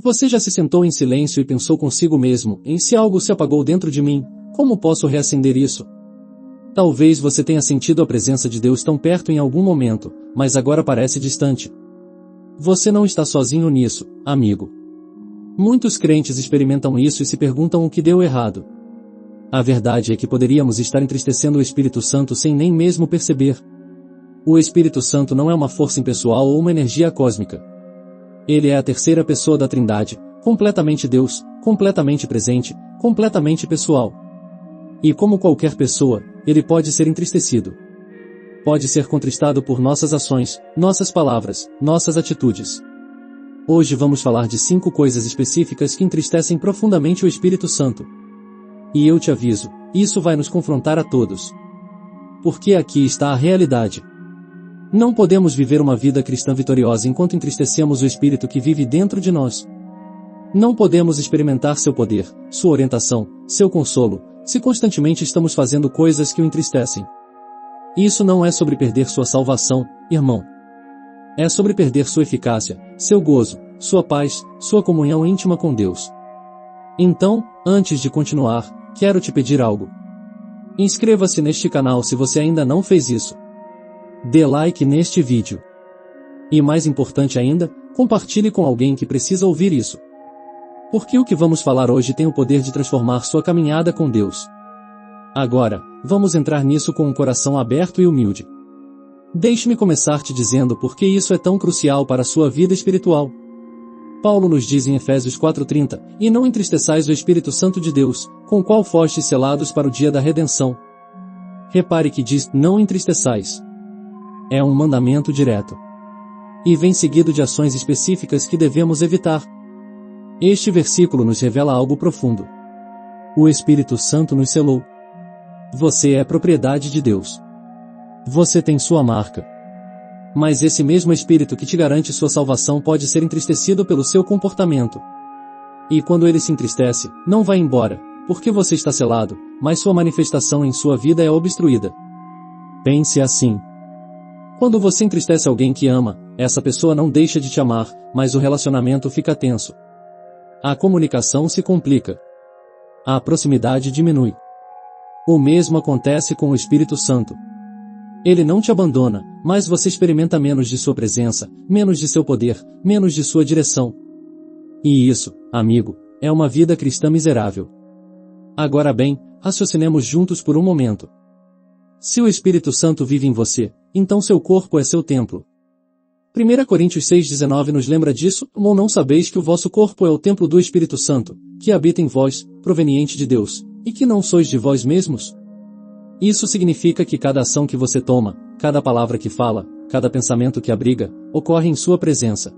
Você já se sentou em silêncio e pensou consigo mesmo, se algo se apagou dentro de mim, como posso reacender isso? Talvez você tenha sentido a presença de Deus tão perto em algum momento, mas agora parece distante. Você não está sozinho nisso, amigo. Muitos crentes experimentam isso e se perguntam o que deu errado. A verdade é que poderíamos estar entristecendo o Espírito Santo sem nem mesmo perceber. O Espírito Santo não é uma força impessoal ou uma energia cósmica. Ele é a terceira pessoa da Trindade, completamente Deus, completamente presente, completamente pessoal. E como qualquer pessoa, ele pode ser entristecido. Pode ser contristado por nossas ações, nossas palavras, nossas atitudes. Hoje vamos falar de 5 coisas específicas que entristecem profundamente o Espírito Santo. E eu te aviso, isso vai nos confrontar a todos. Porque aqui está a realidade. Não podemos viver uma vida cristã vitoriosa enquanto entristecemos o Espírito que vive dentro de nós. Não podemos experimentar seu poder, sua orientação, seu consolo, se constantemente estamos fazendo coisas que o entristecem. Isso não é sobre perder sua salvação, irmão. É sobre perder sua eficácia, seu gozo, sua paz, sua comunhão íntima com Deus. Então, antes de continuar, quero te pedir algo. Inscreva-se neste canal se você ainda não fez isso. Dê like neste vídeo. E mais importante ainda, compartilhe com alguém que precisa ouvir isso. Porque o que vamos falar hoje tem o poder de transformar sua caminhada com Deus. Agora, vamos entrar nisso com um coração aberto e humilde. Deixe-me começar te dizendo por que isso é tão crucial para a sua vida espiritual. Paulo nos diz em Efésios 4:30, e não entristeçais o Espírito Santo de Deus, com o qual fostes selados para o dia da redenção. Repare que diz, não entristeçais. É um mandamento direto. E vem seguido de ações específicas que devemos evitar. Este versículo nos revela algo profundo. O Espírito Santo nos selou. Você é propriedade de Deus. Você tem sua marca. Mas esse mesmo Espírito que te garante sua salvação pode ser entristecido pelo seu comportamento. E quando ele se entristece, não vai embora, porque você está selado, mas sua manifestação em sua vida é obstruída. Pense assim. Quando você entristece alguém que ama, essa pessoa não deixa de te amar, mas o relacionamento fica tenso. A comunicação se complica. A proximidade diminui. O mesmo acontece com o Espírito Santo. Ele não te abandona, mas você experimenta menos de sua presença, menos de seu poder, menos de sua direção. E isso, amigo, é uma vida cristã miserável. Agora bem, raciocinemos juntos por um momento. Se o Espírito Santo vive em você, então seu corpo é seu templo. 1 Coríntios 6,19 nos lembra disso, ou não sabeis que o vosso corpo é o templo do Espírito Santo, que habita em vós, proveniente de Deus, e que não sois de vós mesmos? Isso significa que cada ação que você toma, cada palavra que fala, cada pensamento que abriga, ocorre em sua presença.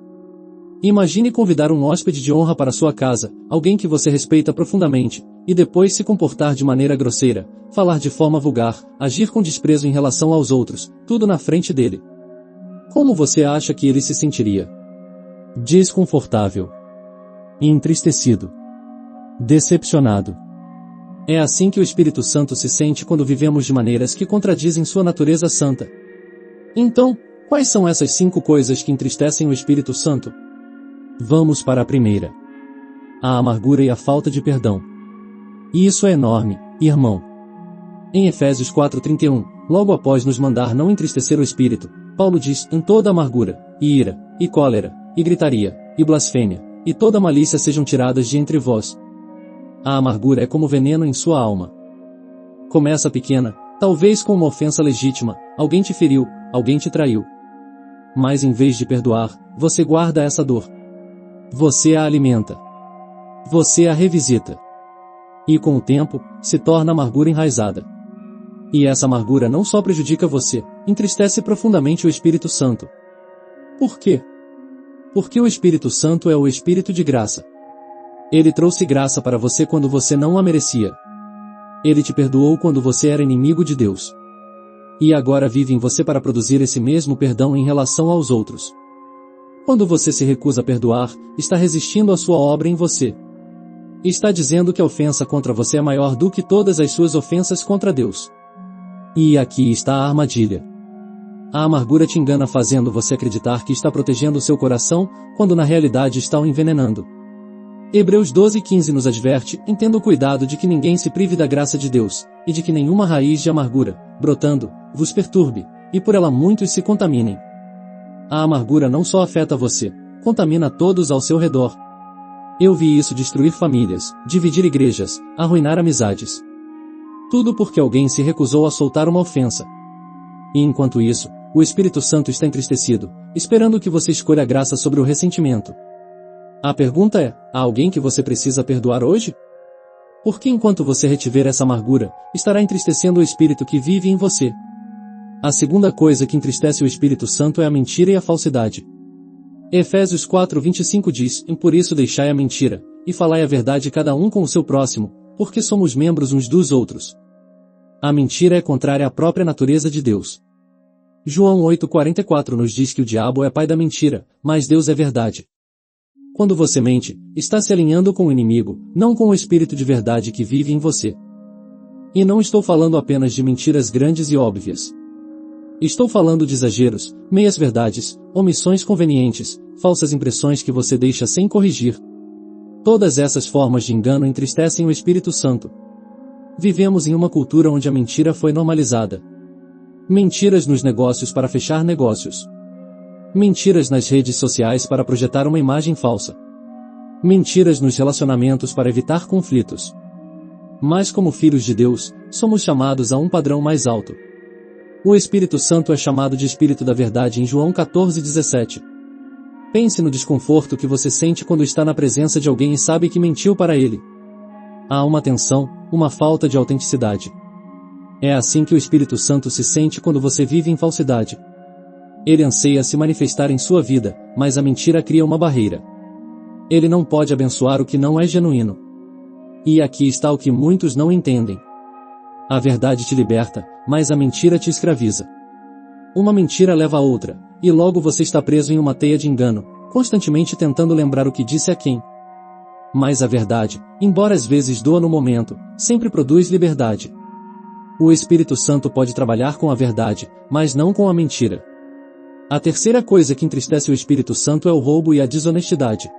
Imagine convidar um hóspede de honra para sua casa, alguém que você respeita profundamente, e depois se comportar de maneira grosseira, falar de forma vulgar, agir com desprezo em relação aos outros, tudo na frente dele. Como você acha que ele se sentiria? Desconfortável. Entristecido. Decepcionado. É assim que o Espírito Santo se sente quando vivemos de maneiras que contradizem sua natureza santa. Então, quais são essas 5 coisas que entristecem o Espírito Santo? Vamos para a primeira. A amargura e a falta de perdão. E isso é enorme, irmão. Em Efésios 4:31, logo após nos mandar não entristecer o Espírito, Paulo diz, em toda amargura, e ira, e cólera, e gritaria, e blasfêmia, e toda malícia sejam tiradas de entre vós. A amargura é como veneno em sua alma. Começa pequena, talvez com uma ofensa legítima, alguém te feriu, alguém te traiu. Mas em vez de perdoar, você guarda essa dor. Você a alimenta. Você a revisita. E com o tempo, se torna amargura enraizada. E essa amargura não só prejudica você, entristece profundamente o Espírito Santo. Por quê? Porque o Espírito Santo é o Espírito de graça. Ele trouxe graça para você quando você não a merecia. Ele te perdoou quando você era inimigo de Deus. E agora vive em você para produzir esse mesmo perdão em relação aos outros. Quando você se recusa a perdoar, está resistindo à sua obra em você. Está dizendo que a ofensa contra você é maior do que todas as suas ofensas contra Deus. E aqui está a armadilha. A amargura te engana fazendo você acreditar que está protegendo o seu coração, quando na realidade está o envenenando. Hebreus 12:15 nos adverte: "Entenda o cuidado de que ninguém se prive da graça de Deus, e de que nenhuma raiz de amargura, brotando, vos perturbe, e por ela muitos se contaminem." A amargura não só afeta você, contamina todos ao seu redor. Eu vi isso destruir famílias, dividir igrejas, arruinar amizades. Tudo porque alguém se recusou a soltar uma ofensa. E enquanto isso, o Espírito Santo está entristecido, esperando que você escolha a graça sobre o ressentimento. A pergunta é: há alguém que você precisa perdoar hoje? Porque enquanto você retiver essa amargura, estará entristecendo o Espírito que vive em você. A segunda coisa que entristece o Espírito Santo é a mentira e a falsidade. Efésios 4:25 diz: "E por isso deixai a mentira, e falai a verdade cada um com o seu próximo, porque somos membros uns dos outros." A mentira é contrária à própria natureza de Deus. João 8:44 nos diz que o diabo é pai da mentira, mas Deus é verdade. Quando você mente, está se alinhando com o inimigo, não com o Espírito de verdade que vive em você. E não estou falando apenas de mentiras grandes e óbvias. Estou falando de exageros, meias-verdades, omissões convenientes, falsas impressões que você deixa sem corrigir. Todas essas formas de engano entristecem o Espírito Santo. Vivemos em uma cultura onde a mentira foi normalizada. Mentiras nos negócios para fechar negócios. Mentiras nas redes sociais para projetar uma imagem falsa. Mentiras nos relacionamentos para evitar conflitos. Mas como filhos de Deus, somos chamados a um padrão mais alto. O Espírito Santo é chamado de Espírito da Verdade em João 14:17. Pense no desconforto que você sente quando está na presença de alguém e sabe que mentiu para ele. Há uma tensão, uma falta de autenticidade. É assim que o Espírito Santo se sente quando você vive em falsidade. Ele anseia se manifestar em sua vida, mas a mentira cria uma barreira. Ele não pode abençoar o que não é genuíno. E aqui está o que muitos não entendem. A verdade te liberta, mas a mentira te escraviza. Uma mentira leva a outra, e logo você está preso em uma teia de engano, constantemente tentando lembrar o que disse a quem. Mas a verdade, embora às vezes doa no momento, sempre produz liberdade. O Espírito Santo pode trabalhar com a verdade, mas não com a mentira. A terceira coisa que entristece o Espírito Santo é o roubo e a desonestidade.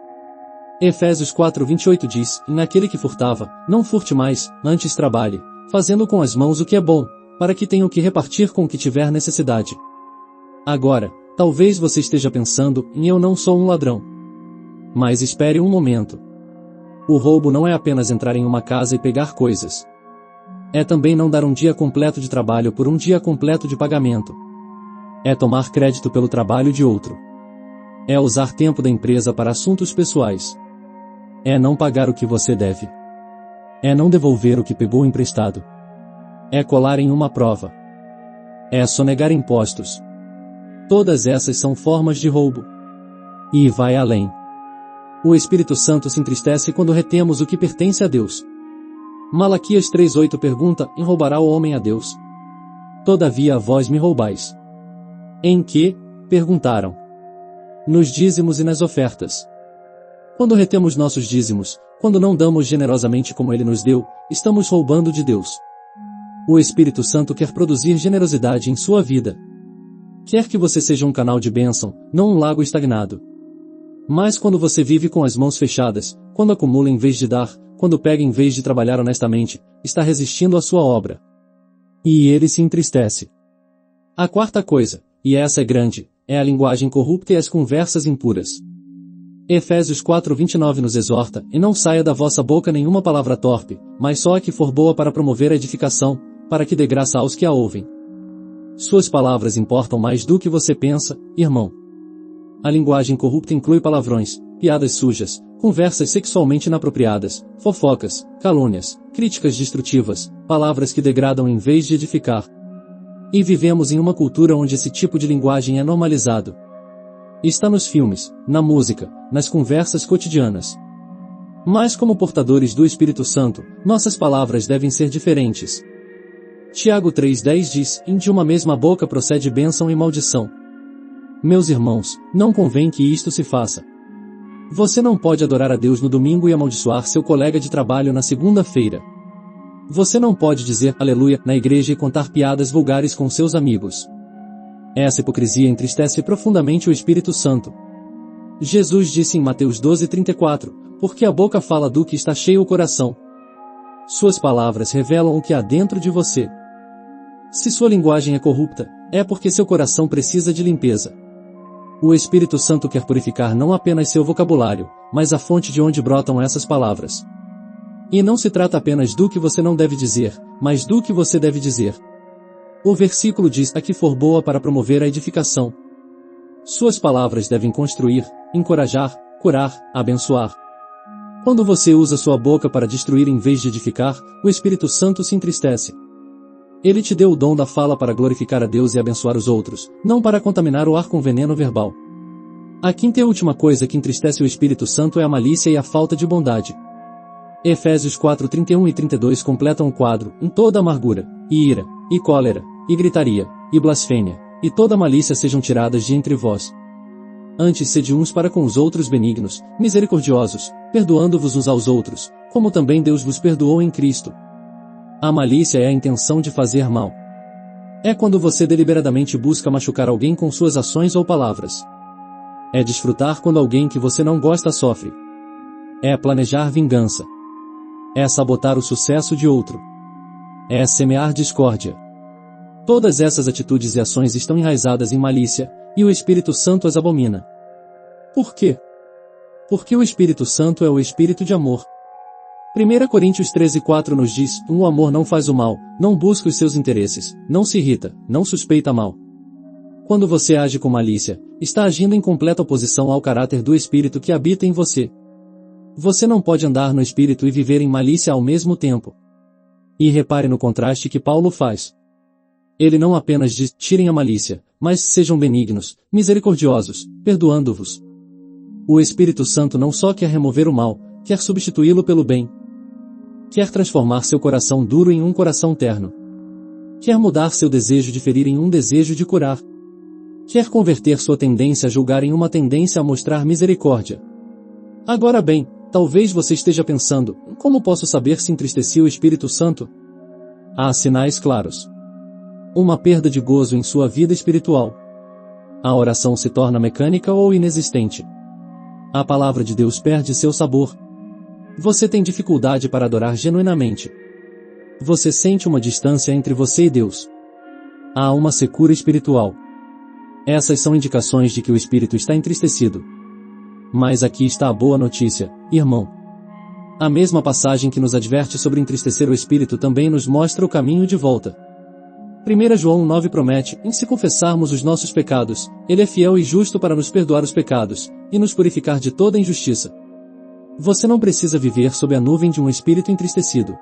Efésios 4:28 diz: "E naquele que furtava, não furte mais, antes trabalhe, fazendo com as mãos o que é bom, para que tenha o que repartir com o que tiver necessidade." Agora, talvez você esteja pensando: "Eu não sou um ladrão." Mas espere um momento. O roubo não é apenas entrar em uma casa e pegar coisas. É também não dar um dia completo de trabalho por um dia completo de pagamento. É tomar crédito pelo trabalho de outro. É usar tempo da empresa para assuntos pessoais. É não pagar o que você deve. É não devolver o que pegou emprestado. É colar em uma prova. É sonegar impostos. Todas essas são formas de roubo. E vai além. O Espírito Santo se entristece quando retemos o que pertence a Deus. Malaquias 3:8 pergunta: "E roubará o homem a Deus? Todavia vós me roubais." Em que? Perguntaram. Nos dízimos e nas ofertas. Quando retemos nossos dízimos, quando não damos generosamente como Ele nos deu, estamos roubando de Deus. O Espírito Santo quer produzir generosidade em sua vida. Quer que você seja um canal de bênção, não um lago estagnado. Mas quando você vive com as mãos fechadas, quando acumula em vez de dar, quando pega em vez de trabalhar honestamente, está resistindo à sua obra. E ele se entristece. A quarta coisa, e essa é grande, é a linguagem corrupta e as conversas impuras. Efésios 4:29 nos exorta: "E não saia da vossa boca nenhuma palavra torpe, mas só a que for boa para promover a edificação, para que dê graça aos que a ouvem." Suas palavras importam mais do que você pensa, irmão. A linguagem corrupta inclui palavrões, piadas sujas, conversas sexualmente inapropriadas, fofocas, calúnias, críticas destrutivas, palavras que degradam em vez de edificar. E vivemos em uma cultura onde esse tipo de linguagem é normalizado. Está nos filmes, na música, nas conversas cotidianas. Mas como portadores do Espírito Santo, nossas palavras devem ser diferentes. Tiago 3:10 diz: "De uma mesma boca procede bênção e maldição." Meus irmãos, não convém que isto se faça. Você não pode adorar a Deus no domingo e amaldiçoar seu colega de trabalho na segunda-feira. Você não pode dizer aleluia na igreja e contar piadas vulgares com seus amigos. Essa hipocrisia entristece profundamente o Espírito Santo. Jesus disse em Mateus 12:34, Porque a boca fala do que está cheio o coração. Suas palavras revelam o que há dentro de você. Se sua linguagem é corrupta, é porque seu coração precisa de limpeza. O Espírito Santo quer purificar não apenas seu vocabulário, mas a fonte de onde brotam essas palavras. E não se trata apenas do que você não deve dizer, mas do que você deve dizer. O versículo diz: a que for boa para promover a edificação. Suas palavras devem construir, encorajar, curar, abençoar. Quando você usa sua boca para destruir em vez de edificar, o Espírito Santo se entristece. Ele te deu o dom da fala para glorificar a Deus e abençoar os outros, não para contaminar o ar com veneno verbal. A quinta e última coisa que entristece o Espírito Santo é a malícia e a falta de bondade. Efésios 4:31 e 32 completam o quadro: em toda amargura, e ira, e cólera, e gritaria, e blasfêmia, e toda malícia sejam tiradas de entre vós. Antes sede uns para com os outros benignos, misericordiosos, perdoando-vos uns aos outros, como também Deus vos perdoou em Cristo. A malícia é a intenção de fazer mal. É quando você deliberadamente busca machucar alguém com suas ações ou palavras. É desfrutar quando alguém que você não gosta sofre. É planejar vingança. É sabotar o sucesso de outro. É semear discórdia. Todas essas atitudes e ações estão enraizadas em malícia, e o Espírito Santo as abomina. Por quê? Porque o Espírito Santo é o Espírito de amor. 1 Coríntios 13:4 nos diz: o amor não faz o mal, não busca os seus interesses, não se irrita, não suspeita mal. Quando você age com malícia, está agindo em completa oposição ao caráter do Espírito que habita em você. Você não pode andar no Espírito e viver em malícia ao mesmo tempo. E repare no contraste que Paulo faz. Ele não apenas diz: tirem a malícia, mas sejam benignos, misericordiosos, perdoando-vos. O Espírito Santo não só quer remover o mal, quer substituí-lo pelo bem. Quer transformar seu coração duro em um coração terno. Quer mudar seu desejo de ferir em um desejo de curar. Quer converter sua tendência a julgar em uma tendência a mostrar misericórdia. Agora bem, talvez você esteja pensando: como posso saber se entristeci o Espírito Santo? Há sinais claros. Uma perda de gozo em sua vida espiritual. A oração se torna mecânica ou inexistente. A palavra de Deus perde seu sabor. Você tem dificuldade para adorar genuinamente. Você sente uma distância entre você e Deus. Há uma secura espiritual. Essas são indicações de que o Espírito está entristecido. Mas aqui está a boa notícia, irmão. A mesma passagem que nos adverte sobre entristecer o Espírito também nos mostra o caminho de volta. 1 João 9 promete: em se confessarmos os nossos pecados, Ele é fiel e justo para nos perdoar os pecados, e nos purificar de toda injustiça. Você não precisa viver sob a nuvem de um espírito entristecido.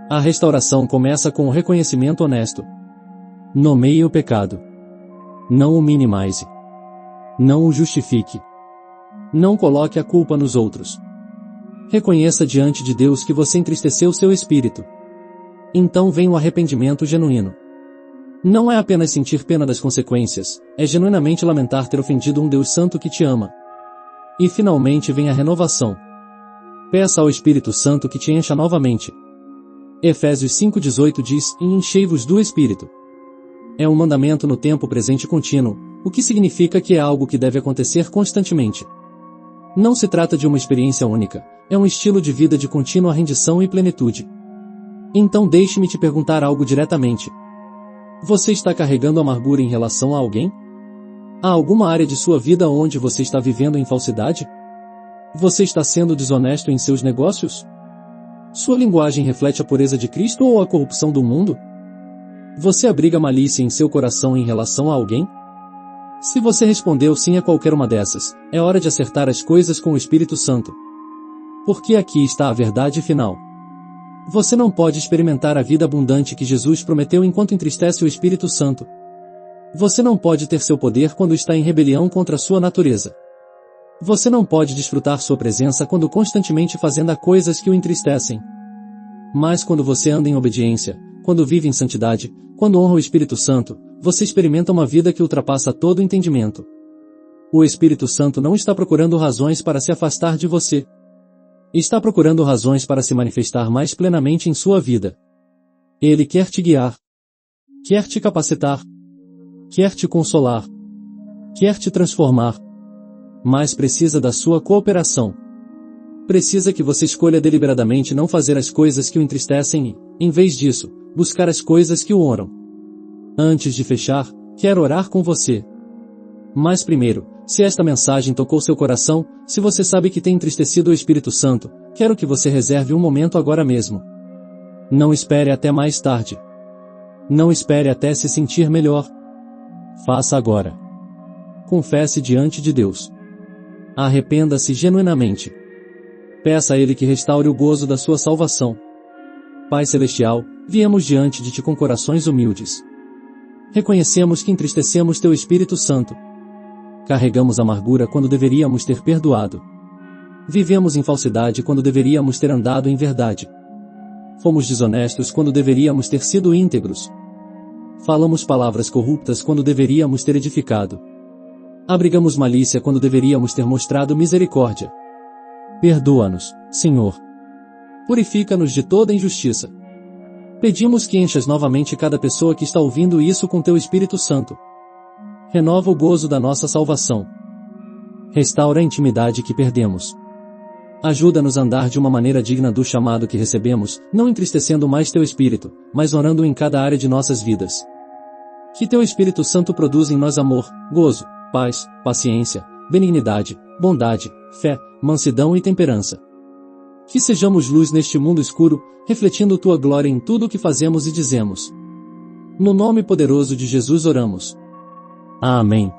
A restauração começa com o reconhecimento honesto. Nomeie o pecado. Não o minimize. Não o justifique. Não coloque a culpa nos outros. Reconheça diante de Deus que você entristeceu seu espírito. Então vem o arrependimento genuíno. Não é apenas sentir pena das consequências, é genuinamente lamentar ter ofendido um Deus Santo que te ama. E finalmente vem a renovação. Peça ao Espírito Santo que te encha novamente. Efésios 5:18 diz: e enchei-vos do Espírito. É um mandamento no tempo presente contínuo, o que significa que é algo que deve acontecer constantemente. Não se trata de uma experiência única, é um estilo de vida de contínua rendição e plenitude. Então deixe-me te perguntar algo diretamente. Você está carregando amargura em relação a alguém? Há alguma área de sua vida onde você está vivendo em falsidade? Você está sendo desonesto em seus negócios? Sua linguagem reflete a pureza de Cristo ou a corrupção do mundo? Você abriga malícia em seu coração em relação a alguém? Se você respondeu sim a qualquer uma dessas, é hora de acertar as coisas com o Espírito Santo. Porque aqui está a verdade final. Você não pode experimentar a vida abundante que Jesus prometeu enquanto entristece o Espírito Santo. Você não pode ter seu poder quando está em rebelião contra sua natureza. Você não pode desfrutar sua presença quando constantemente fazendo coisas que o entristecem. Mas quando você anda em obediência, quando vive em santidade, quando honra o Espírito Santo, você experimenta uma vida que ultrapassa todo entendimento. O Espírito Santo não está procurando razões para se afastar de você. Está procurando razões para se manifestar mais plenamente em sua vida. Ele quer te guiar. Quer te capacitar. Quer te consolar. Quer te transformar. Mas precisa da sua cooperação. Precisa que você escolha deliberadamente não fazer as coisas que o entristecem e, em vez disso, buscar as coisas que o honram. Antes de fechar, quero orar com você. Mas primeiro, se esta mensagem tocou seu coração, se você sabe que tem entristecido o Espírito Santo, quero que você reserve um momento agora mesmo. Não espere até mais tarde. Não espere até se sentir melhor. Faça agora. Confesse diante de Deus. Arrependa-se genuinamente. Peça a Ele que restaure o gozo da sua salvação. Pai Celestial, viemos diante de Ti com corações humildes. Reconhecemos que entristecemos Teu Espírito Santo. Carregamos amargura quando deveríamos ter perdoado. Vivemos em falsidade quando deveríamos ter andado em verdade. Fomos desonestos quando deveríamos ter sido íntegros. Falamos palavras corruptas quando deveríamos ter edificado. Abrigamos malícia quando deveríamos ter mostrado misericórdia. Perdoa-nos, Senhor. Purifica-nos de toda injustiça. Pedimos que enchas novamente cada pessoa que está ouvindo isso com Teu Espírito Santo. Renova o gozo da nossa salvação. Restaura a intimidade que perdemos. Ajuda-nos a andar de uma maneira digna do chamado que recebemos, não entristecendo mais Teu Espírito, mas orando em cada área de nossas vidas. Que Teu Espírito Santo produza em nós amor, gozo, paz, paciência, benignidade, bondade, fé, mansidão e temperança. Que sejamos luz neste mundo escuro, refletindo Tua glória em tudo o que fazemos e dizemos. No nome poderoso de Jesus oramos. Amém.